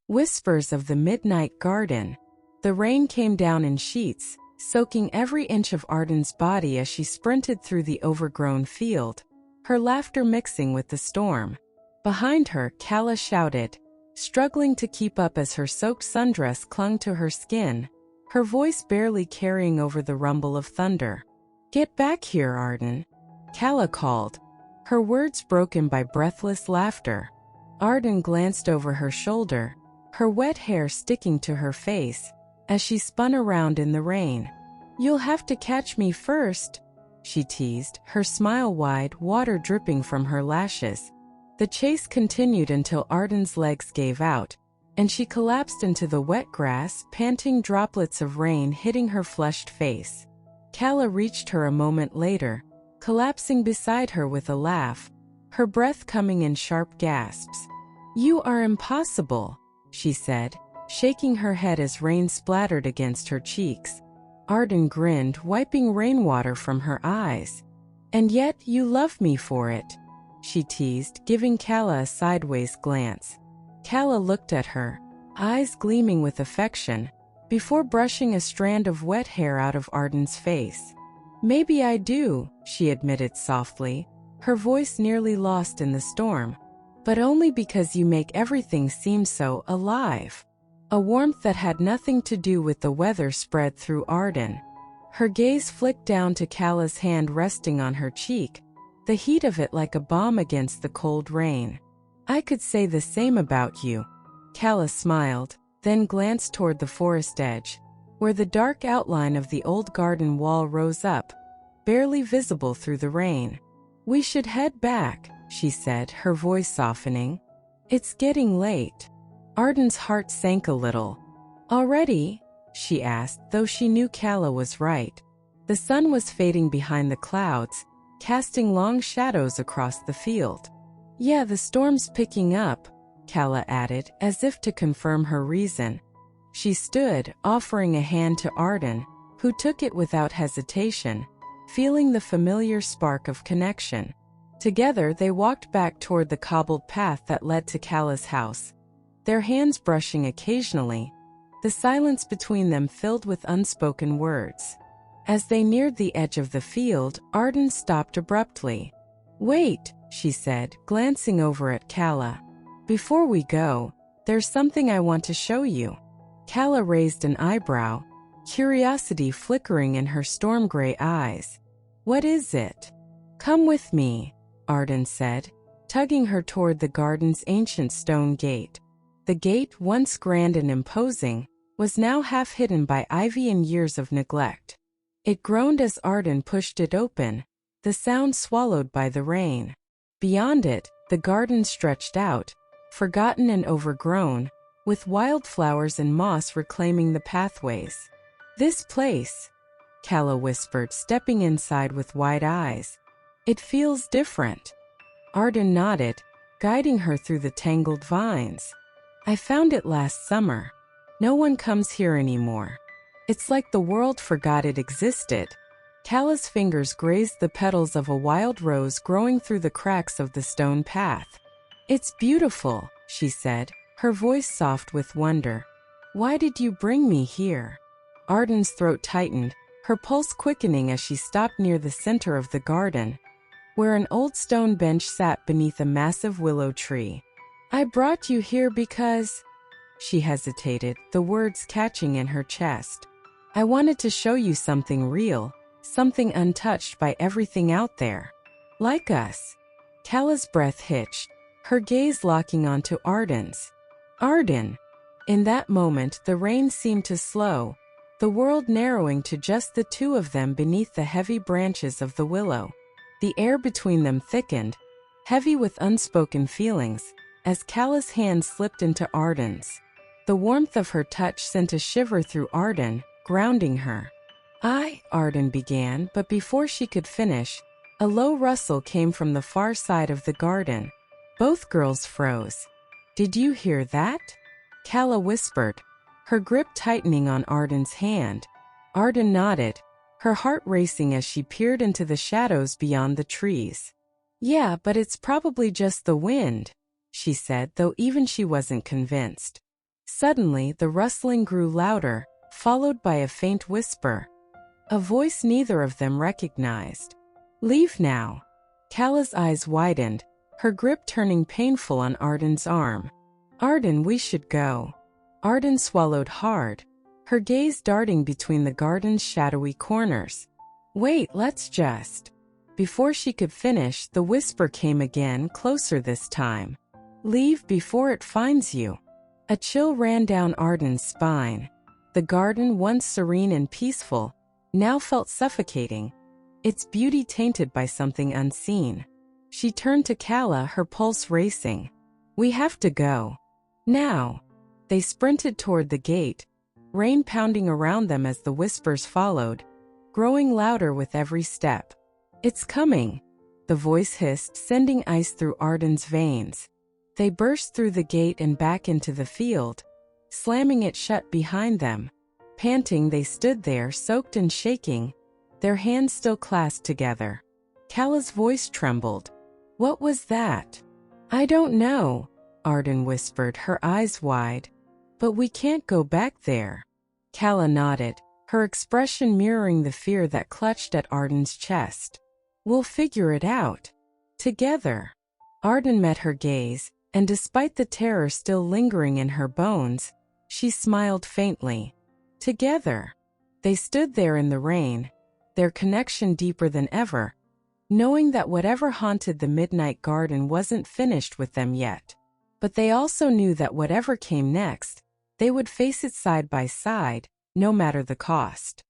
Whispers of the midnight garden. The rain came down in sheets, soaking every inch of Arden's body as she sprinted through the overgrown field, her laughter mixing with the storm. Behind her, Calla shouted, struggling to keep up as her soaked sundress clung to her skin, her voice barely carrying over the rumble of thunder. "Get back here, Arden," Calla called, her words broken by breathless laughter. Arden glanced over her shoulder, her wet hair sticking to her face, as she spun around in the rain. "You'll have to catch me first," she teased, her smile wide, water dripping from her lashes. The chase continued until Arden's legs gave out, and she collapsed into the wet grass, panting, droplets of rain hitting her flushed face. Calla reached her a moment later, collapsing beside her with a laugh, her breath coming in sharp gasps. "You are impossible," she said, shaking her head as rain splattered against her cheeks. Arden grinned, wiping rainwater from her eyes. "And yet you love me for it," she teased, giving Calla a sideways glance. Calla looked at her, eyes gleaming with affection, before brushing a strand of wet hair out of Arden's face. "Maybe I do," she admitted softly, her voice nearly lost in the storm. "But only because you make everything seem so alive." A warmth that had nothing to do with the weather spread through Arden. Her gaze flicked down to Calla's hand resting on her cheek, the heat of it like a balm against the cold rain. "I could say the same about you." Calla smiled, then glanced toward the forest edge, where the dark outline of the old garden wall rose up, barely visible through the rain. "We should head back," she said, her voice softening. "It's getting late." Arden's heart sank a little. "Already?" she asked, though she knew Calla was right. The sun was fading behind the clouds, casting long shadows across the field. "Yeah, the storm's picking up," Calla added, as if to confirm her reason. She stood, offering a hand to Arden, who took it without hesitation, feeling the familiar spark of connection. Together they walked back toward the cobbled path that led to Calla's house, their hands brushing occasionally, the silence between them filled with unspoken words. As they neared the edge of the field, Arden stopped abruptly. "Wait," she said, glancing over at Calla. "Before we go, there's something I want to show you." Calla raised an eyebrow, curiosity flickering in her storm-gray eyes. "What is it?" "Come with me," Arden said, tugging her toward the garden's ancient stone gate. The gate, once grand and imposing, was now half hidden by ivy and years of neglect. It groaned as Arden pushed it open, the sound swallowed by the rain. Beyond it, the garden stretched out, forgotten and overgrown, with wildflowers and moss reclaiming the pathways. "This place," Calla whispered, stepping inside with wide eyes. "It feels different." Arden nodded, guiding her through the tangled vines. "I found it last summer. No one comes here anymore. It's like the world forgot it existed." Calla's fingers grazed the petals of a wild rose growing through the cracks of the stone path. "It's beautiful," she said, her voice soft with wonder. "Why did you bring me here?" Arden's throat tightened, her pulse quickening as she stopped near the center of the garden, where an old stone bench sat beneath a massive willow tree. "I brought you here because—" she hesitated, the words catching in her chest. "I wanted to show you something real, something untouched by everything out there. Like us." Calla's breath hitched, her gaze locking onto Arden's. "Arden!" In that moment, the rain seemed to slow, the world narrowing to just the two of them beneath the heavy branches of the willow. The air between them thickened, heavy with unspoken feelings, as Calla's hand slipped into Arden's. The warmth of her touch sent a shiver through Arden, grounding her. Arden began, but before she could finish, a low rustle came from the far side of the garden. Both girls froze. "Did you hear that?" Calla whispered, her grip tightening on Arden's hand. Arden nodded, her heart racing as she peered into the shadows beyond the trees. "Yeah, but it's probably just the wind," she said, though even she wasn't convinced. Suddenly, the rustling grew louder, followed by a faint whisper. A voice neither of them recognized. "Leave now." Calla's eyes widened, her grip turning painful on Arden's arm. "Arden, we should go." Arden swallowed hard, her gaze darting between the garden's shadowy corners. "Wait, let's just." Before she could finish, the whisper came again, closer this time. "Leave before it finds you." A chill ran down Arden's spine. The garden, once serene and peaceful, now felt suffocating, its beauty tainted by something unseen. She turned to Calla, her pulse racing. "We have to go. Now." They sprinted toward the gate, rain pounding around them as the whispers followed, growing louder with every step. "It's coming," the voice hissed, sending ice through Arden's veins. They burst through the gate and back into the field, slamming it shut behind them. Panting, they stood there, soaked and shaking, their hands still clasped together. Calla's voice trembled. "What was that?" "I don't know," Arden whispered, her eyes wide. "But we can't go back there." Calla nodded, her expression mirroring the fear that clutched at Arden's chest. "We'll figure it out. Together." Arden met her gaze, and despite the terror still lingering in her bones, she smiled faintly. Together. They stood there in the rain, their connection deeper than ever, knowing that whatever haunted the midnight garden wasn't finished with them yet. But they also knew that whatever came next, they would face it side by side, no matter the cost.